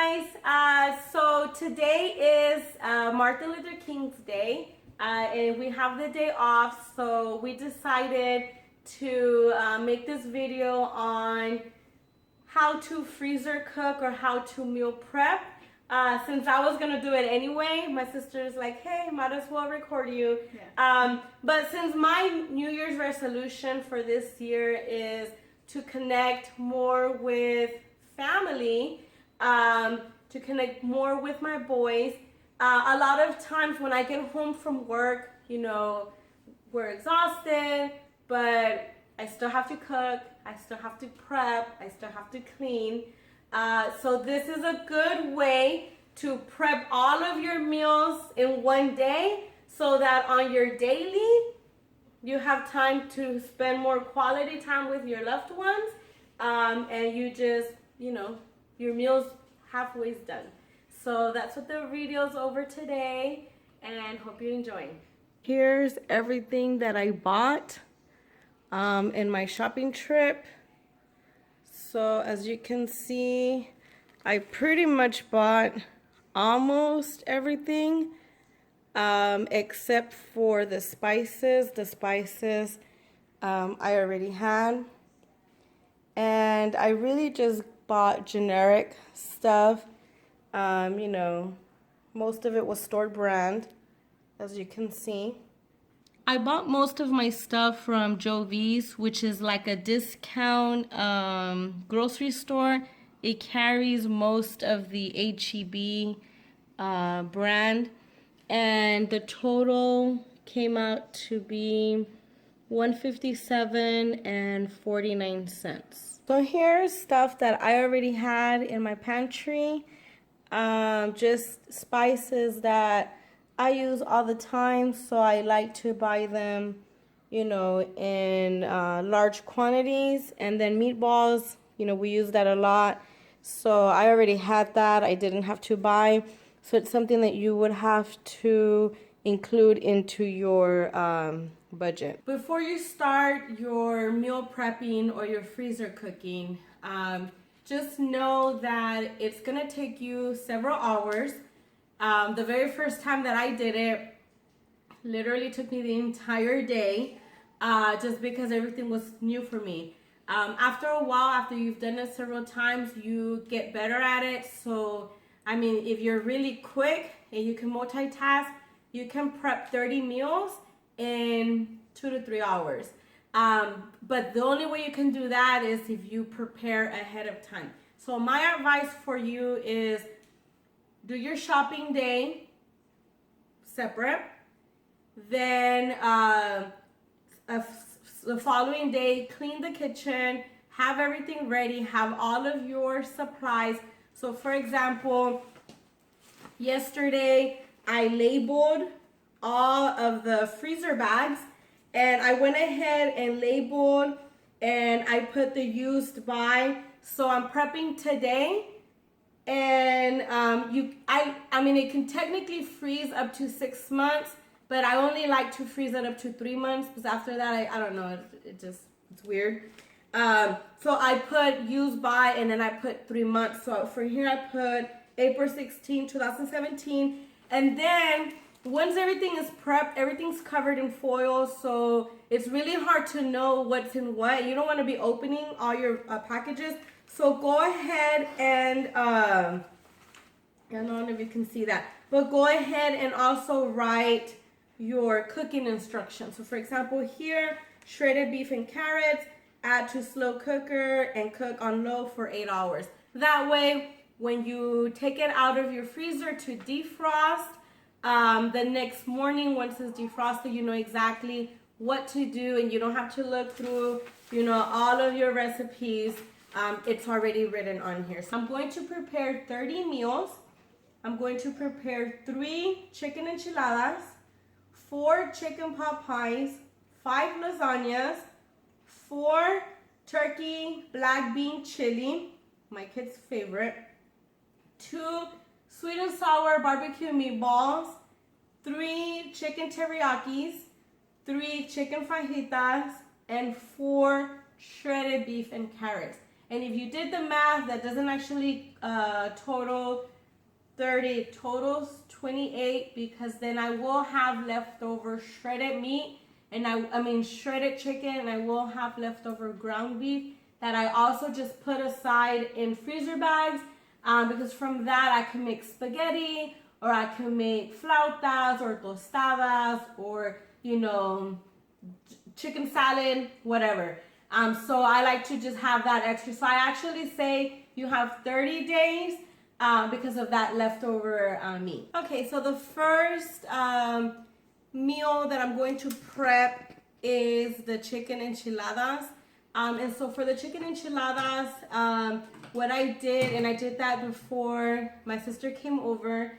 guys. So today is Martin Luther King's Day, and we have the day off. So we decided to make this video on how to freezer cook or how to meal prep. Since I was gonna do it anyway, my sister's like, "Hey, might as well record you." Yeah. But since my New Year's resolution for this year is to connect more with family, to connect more with my boys. A lot of times when I get home from work, you know, we're exhausted, but I still have to cook, I still have to prep, I still have to clean. So this is a good way to prep all of your meals in one day so that on your daily, you have time to spend more quality time with your loved ones, and you just, you know, your meal's halfway done. So that's what the video's over today, and hope you enjoy. Here's everything that I bought in my shopping trip. So as you can see, I pretty much bought almost everything except for the spices. The spices I already had. And I really just bought generic stuff. You know, most of it was store brand, as you can see. I bought most of my stuff from Jovi's, which is like a discount grocery store. It carries most of the H-E-B brand, and the total came out to be $157.49. So here's stuff that I already had in my pantry, just spices that I use all the time, so I like to buy them, you know, in large quantities. And then meatballs, you know, we use that a lot, so I already had that. I didn't have to buy, so it's something that you would have to include into your budget. Before you start your meal prepping or your freezer cooking, just know that it's gonna take you several hours. The very first time that I did it, literally took me the entire day, just because everything was new for me. After a while, after you've done it several times, you get better at it. So, I mean, if you're really quick and you can multitask, you can prep 30 meals in 2 to 3 hours. But the only way you can do that is if you prepare ahead of time. So my advice for you is do your shopping day separate. Then the following day, clean the kitchen, have everything ready, have all of your supplies. So for example, yesterday I labeled all of the freezer bags, and I went ahead and labeled, and I put the used by. So I'm prepping today, and I mean, it can technically freeze up to 6 months, but I only like to freeze it up to 3 months, because after that, I don't know, it's weird. So I put used by, and then I put 3 months. So for here I put April 16, 2017, and then once everything is prepped, everything's covered in foil, so it's really hard to know what's in what. You don't want to be opening all your packages. So go ahead and, I don't know if you can see that, but go ahead and also write your cooking instructions. So for example, here, shredded beef and carrots, add to slow cooker and cook on low for 8 hours. That way, when you take it out of your freezer to defrost, the next morning, once it's defrosted, you know exactly what to do, and you don't have to look through, you know, all of your recipes. It's already written on here. So I'm going to prepare 30 meals. I'm going to prepare 3 chicken enchiladas, 4 chicken pot pies, 5 lasagnas, 4 turkey black bean chili, my kid's favorite, 2 sweet and sour barbecue meatballs, 3 chicken teriyakis, 3 chicken fajitas, and 4 shredded beef and carrots. And if you did the math, that doesn't actually total 30, it totals 28, because then I will have leftover shredded meat, and I mean shredded chicken, and I will have leftover ground beef that I also just put aside in freezer bags, because from that I can make spaghetti, or I can make flautas or tostadas, or chicken salad, whatever. So I like to just have that extra. So I actually say you have 30 days because of that leftover meat. Okay, so the first meal that I'm going to prep is the chicken enchiladas. And so for the chicken enchiladas, what I did, and I did that before my sister came over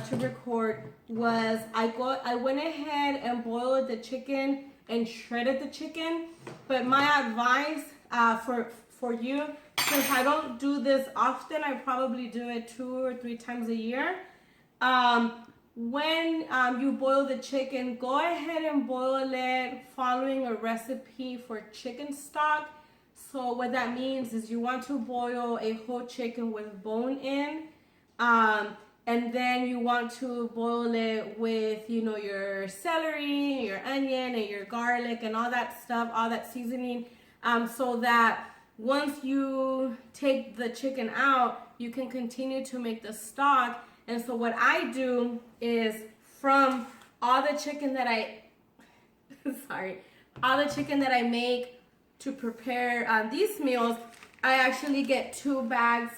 to record, was I went ahead and boiled the chicken and shredded the chicken. But my advice for you, since I don't do this often, I probably do it 2 or 3 times a year. When you boil the chicken, go ahead and boil it following a recipe for chicken stock. So what that means is you want to boil a whole chicken with bone in, and then you want to boil it with, your celery, your onion, and your garlic, and all that stuff, all that seasoning, so that once you take the chicken out, you can continue to make the stock. And so what I do is, from all the chicken that I make to prepare these meals, I actually get 2 bags,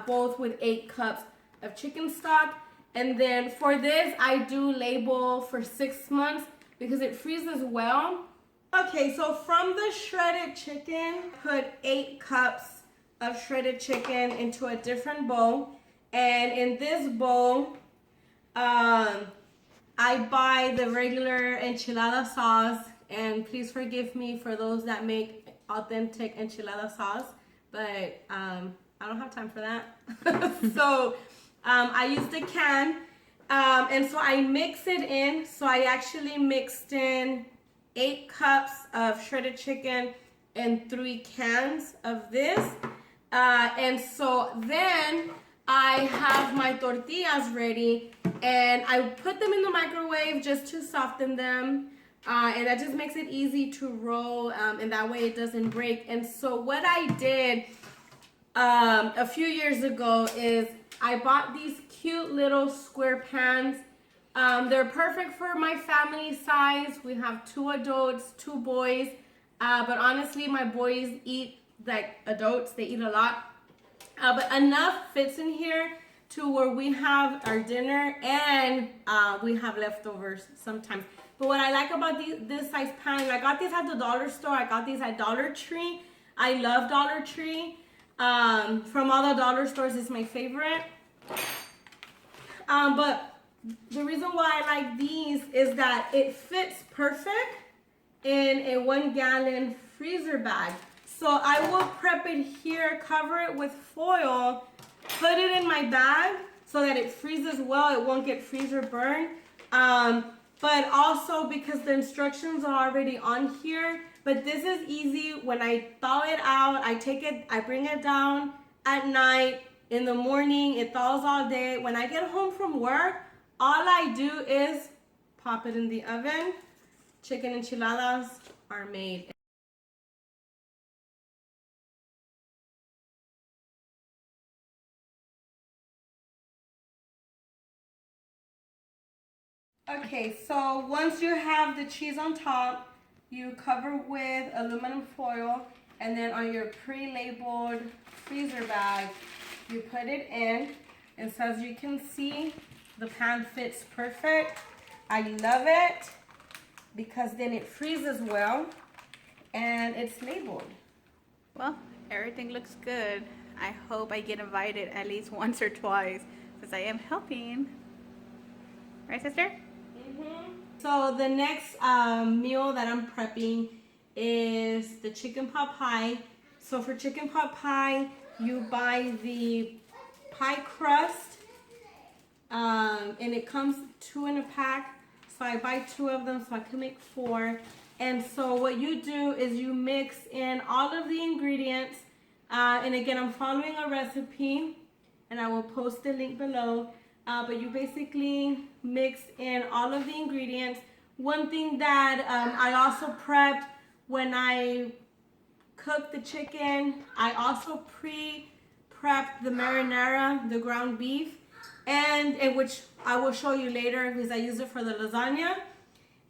both with 8 cups of chicken stock. And then for this, I do label for 6 months because it freezes well. Okay, so from the shredded chicken, put 8 cups of shredded chicken into a different bowl. And in this bowl, I buy the regular enchilada sauce. And please forgive me for those that make authentic enchilada sauce, but I don't have time for that. So I use the can, and so I mix it in. So I actually mixed in 8 cups of shredded chicken and 3 cans of this. And so then I have my tortillas ready, and I put them in the microwave just to soften them. And that just makes it easy to roll, and that way it doesn't break. And so what I did a few years ago is I bought these cute little square pans. They're perfect for my family size. We have 2 adults, 2 boys, but honestly my boys eat like adults. They eat a lot, but enough fits in here to where we have our dinner, and we have leftovers sometimes. But what I like about this size pan, I got these at the dollar store. I got these at Dollar Tree. I love Dollar Tree. From all the dollar stores, it's my favorite. But the reason why I like these is that it fits perfect in a 1-gallon freezer bag. So I will prep it here, cover it with foil, put it in my bag so that it freezes well. It won't get freezer burn. But also because the instructions are already on here. But this is easy. When I thaw it out, I bring it down at night. In the morning, it thaws all day. When I get home from work, all I do is pop it in the oven. Chicken enchiladas are made. Okay, so once you have the cheese on top, you cover with aluminum foil, and then on your pre-labeled freezer bag, you put it in. And so as you can see, the pan fits perfect. I love it because then it freezes well and it's labeled. Well, everything looks good. I hope I get invited at least once or twice because I am helping. Right, sister? So the next meal that I'm prepping is the chicken pot pie. So for chicken pot pie, you buy the pie crust, and it comes 2 in a pack. So I buy 2 of them so I can make 4. And so what you do is you mix in all of the ingredients. And again, I'm following a recipe, and I will post the link below. But you basically mix in all of the ingredients. One thing that I also prepped when I cooked the chicken, I also pre-prepped the marinara, the ground beef, and which I will show you later because I use it for the lasagna.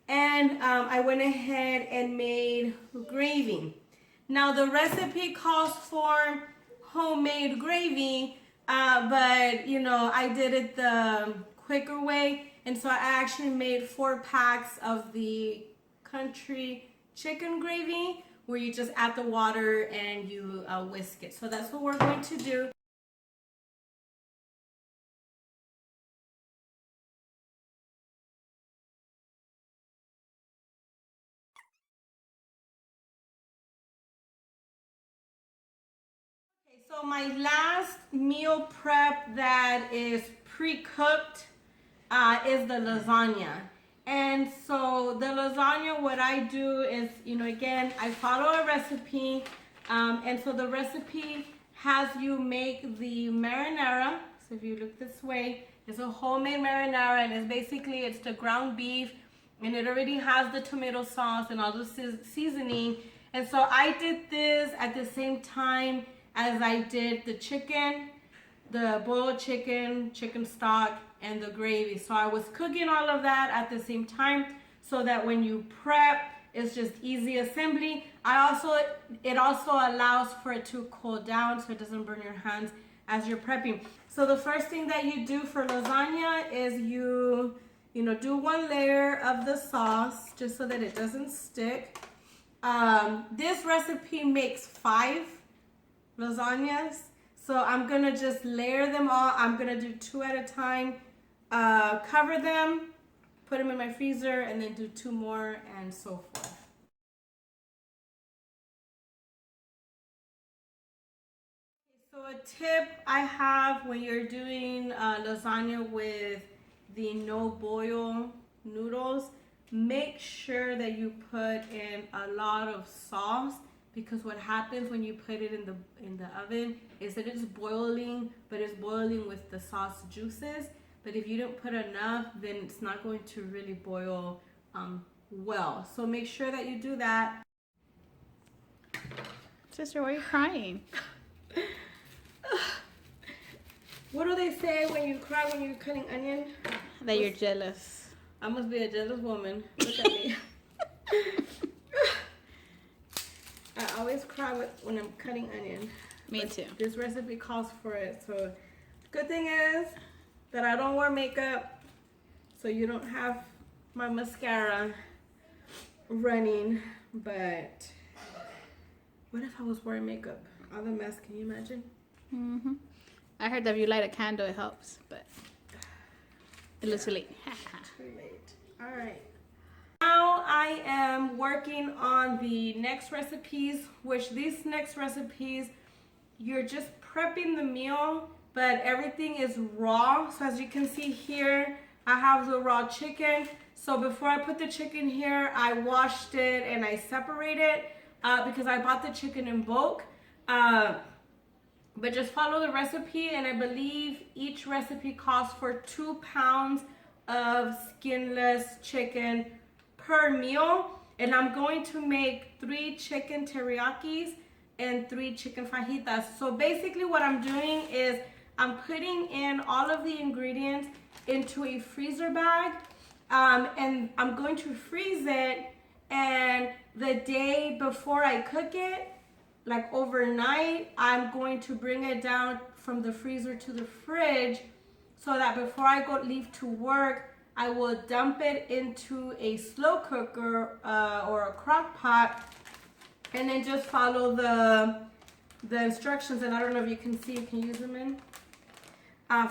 And I went ahead and made gravy. Now the recipe calls for homemade gravy, but you know, I did it the quicker way, and so I actually made 4 packs of the country chicken gravy, where you just add the water and you whisk it. So that's what we're going to do. So my last meal prep that is pre-cooked is the lasagna. And so the lasagna, what I do is, you know, again, I follow a recipe. And so the recipe has you make the marinara. So if you look this way, it's a homemade marinara, and it's basically, it's the ground beef, and it already has the tomato sauce and all the seasoning. And so I did this at the same time as I did the chicken, the boiled chicken, chicken stock, and the gravy. So I was cooking all of that at the same time so that when you prep, it's just easy assembly. It also allows for it to cool down so it doesn't burn your hands as you're prepping. So the first thing that you do for lasagna is you do 1 layer of the sauce just so that it doesn't stick. This recipe makes 5 lasagnas, so I'm gonna just layer them all. I'm gonna do 2 at a time, cover them, put them in my freezer, and then do 2 more, and so forth. So a tip I have when you're doing lasagna with the no boil noodles, make sure that you put in a lot of sauce, because what happens when you put it in the oven is that it's boiling, but it's boiling with the sauce juices. But if you don't put enough, then it's not going to really boil well. So make sure that you do that. Sister, why are you crying? What do they say when you cry when you're cutting onion? That you're jealous. I must be a jealous woman. Look at me. I always cry when I'm cutting onion. Me too. This recipe calls for it. So good thing is that I don't wear makeup, so you don't have my mascara running. But what if I was wearing makeup? All the mess, can you imagine? Mm-hmm. I heard that if you light a candle, it helps, but it looks too late. Too late. All right. Now I am working on the next recipes, which these next recipes, you're just prepping the meal, but everything is raw. So as you can see here, I have the raw chicken. So before I put the chicken here, I washed it and I separated it because I bought the chicken in bulk. But just follow the recipe, and I believe each recipe calls for 2 pounds of skinless chicken per meal. And I'm going to make 3 chicken teriyakis and 3 chicken fajitas. So basically what I'm doing is I'm putting in all of the ingredients into a freezer bag, and I'm going to freeze it, and the day before I cook it, like overnight, I'm going to bring it down from the freezer to the fridge so that before I leave to work, I will dump it into a slow cooker or a crock pot, and then just follow the instructions. And I don't know if you can see, you can use them in.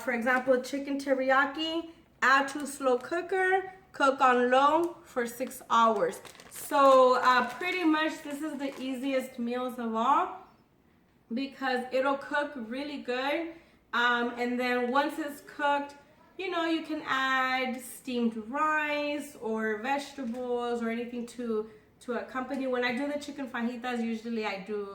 For example, chicken teriyaki, add to slow cooker, cook on low for 6 hours. So pretty much this is the easiest meals of all, because it'll cook really good. And then once it's cooked, you know, you can add steamed rice or vegetables or anything to to accompany. When I do the chicken fajitas, usually I do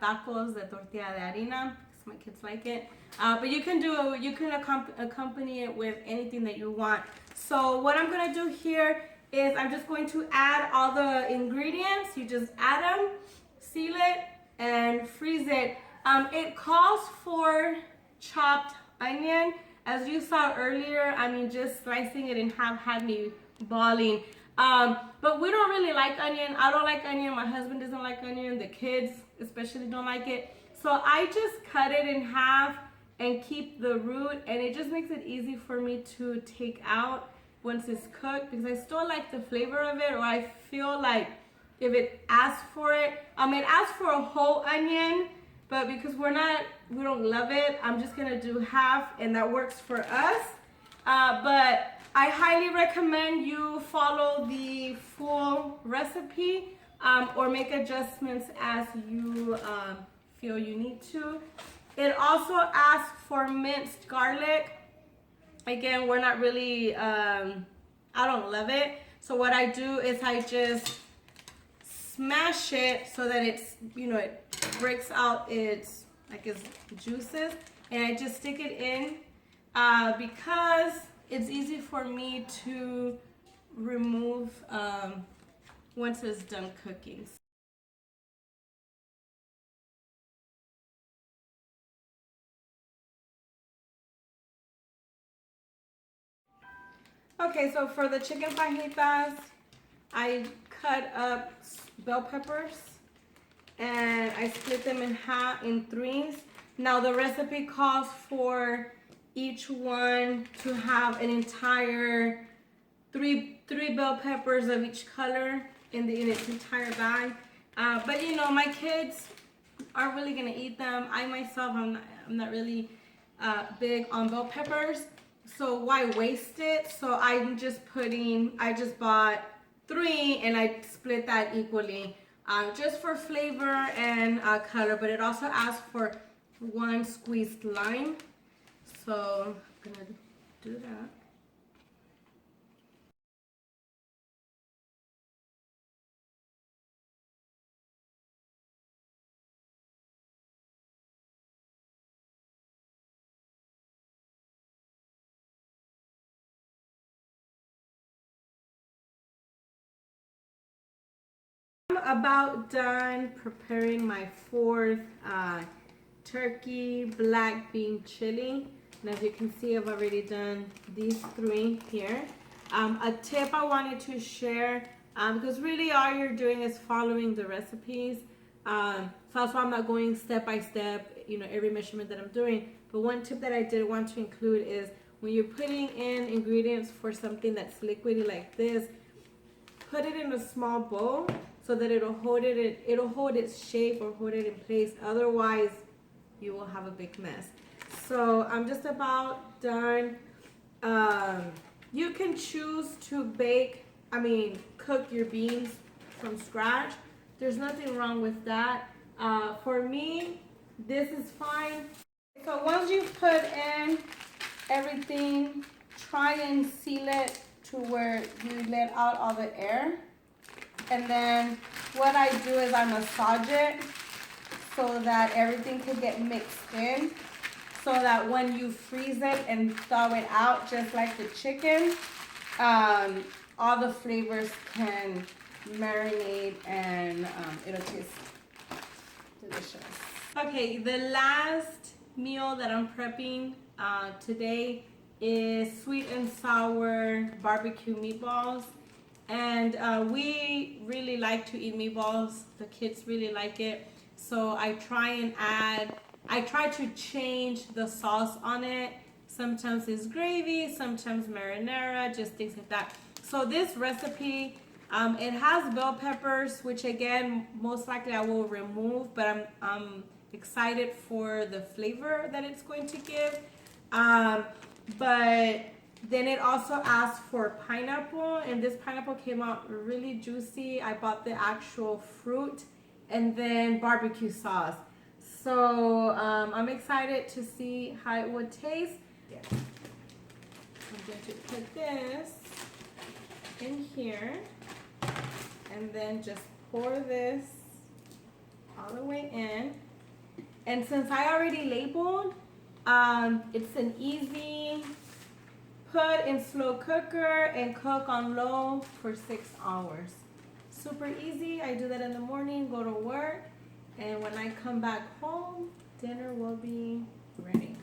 tacos de tortilla de harina because my kids like it. But you can accompany it with anything that you want. So what I'm gonna do here is I'm just going to add all the ingredients. You just add them, seal it, and freeze it. It calls for chopped onion. As you saw earlier, I mean, just slicing it in half had me bawling. But we don't really like onion. I don't like onion. My husband doesn't like onion. The kids especially don't like it. So I just cut it in half and keep the root, and it just makes it easy for me to take out once it's cooked because I still like the flavor of it, or I feel like if it asks for it, it asks for a whole onion, but because we don't love it, I'm just gonna do half, and that works for us. But I highly recommend you follow the full recipe or make adjustments as you feel you need to. It also asks for minced garlic. Again, we're not really, I don't love it. So what I do is I just smash it so that it's, it breaks out its juices, and I just stick it in because it's easy for me to remove once it's done cooking. Okay, so for the chicken fajitas, I cut up bell peppers and I split them in threes. Now the recipe calls for each one to have an entire three bell peppers of each color in its entire bag. But my kids aren't really gonna eat them. I myself, I'm not really big on bell peppers. So why waste it? So I just bought 3 and I split that equally just for flavor and color, but it also asks for 1 squeezed lime. So I'm gonna do that. I'm about done preparing my 4th turkey black bean chili, and as you can see, I've already done these 3 here. A tip I wanted to share, because really all you're doing is following the recipes, so that's why I'm not going step by step, every measurement that I'm doing. But one tip that I did want to include is when you're putting in ingredients for something that's liquidy like this, put it in a small bowl so that it'll hold its shape or hold it in place. Otherwise, you will have a big mess. So I'm just about done. You can choose to cook your beans from scratch. There's nothing wrong with that. For me, this is fine. So once you put in everything, try and seal it to where you let out all the air. And then what I do is I massage it so that everything can get mixed in, so that when you freeze it and thaw it out, just like the chicken, all the flavors can marinate and it'll taste delicious. Okay, the last meal that I'm prepping today is sweet and sour barbecue meatballs. And we really like to eat meatballs. The kids really like it. So I try to change the sauce on it. Sometimes it's gravy, sometimes marinara, just things like that. So this recipe, it has bell peppers, which again, most likely I will remove, but I'm excited for the flavor that it's going to give. But then it also asks for pineapple, and this pineapple came out really juicy. I bought the actual fruit, and then barbecue sauce. So I'm excited to see how it would taste. Yeah. I'm going to put this in here, and then just pour this all the way in. And since I already labeled, it's an easy put in slow cooker and cook on low for 6 hours. Super easy. I do that in the morning, go to work, and when I come back home, dinner will be ready.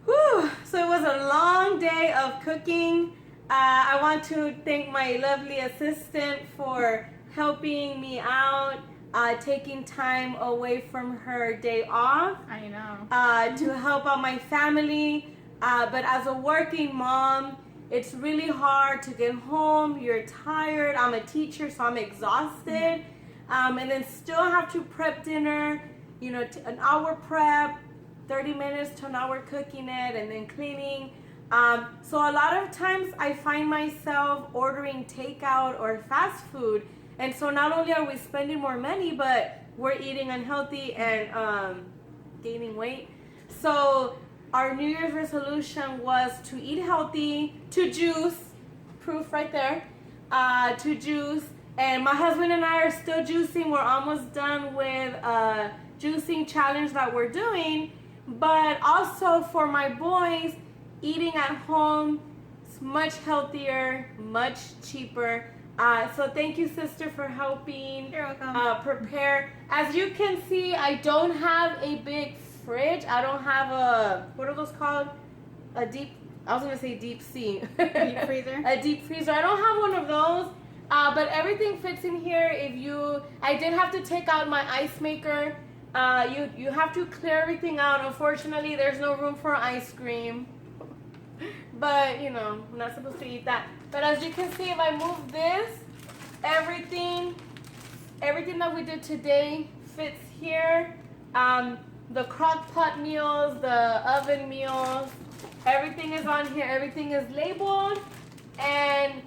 Whew, so it was a long day of cooking. I want to thank my lovely assistant for helping me out, taking time away from her day off. I know. To help out my family. But as a working mom, it's really hard to get home. You're tired. I'm a teacher, so I'm exhausted. And then still have to prep dinner, you know, an hour prep, 30 minutes to an hour cooking it, and then cleaning. So a lot of times I find myself ordering takeout or fast food. And so not only are we spending more money, but we're eating unhealthy and gaining weight. So our New Year's resolution was to eat healthy, to juice, proof right there, to juice. And my husband and I are still juicing. We're almost done with a juicing challenge that we're doing. But also for my boys, eating at home is much healthier, much cheaper. So thank you, sister, for helping. You're welcome. Prepare. As you can see, I don't have a big fridge. I don't have a, what are those called? I was going to say deep sea. Deep freezer? A deep freezer. I don't have one of those. But everything fits in here. I did have to take out my ice maker. You have to clear everything out. Unfortunately, there's no room for ice cream. But, you know, I'm not supposed to eat that. But as you can see, if I move this, everything that we did today fits here. The crock pot meals, the oven meals, everything is on here. Everything is labeled. And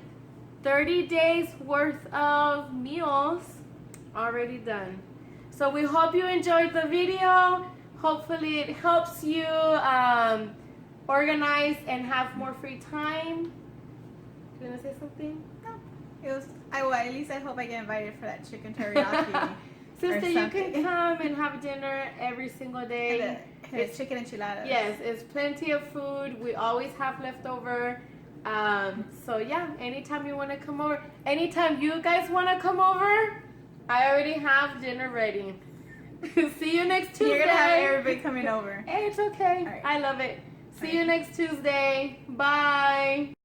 30 days worth of meals already done. So we hope you enjoyed the video. Hopefully it helps you organize and have more free time. You want to say something? No. At least I hope I get invited for that chicken teriyaki. Sister, you can come and have dinner every single day. It's chicken enchiladas. Yes, it's plenty of food. We always have leftover. So yeah, anytime you want to come over, anytime you guys want to come over, I already have dinner ready. See you next Tuesday. You're gonna have everybody coming over. Hey, it's okay. Right. I love it. See Right. you next Tuesday. Bye.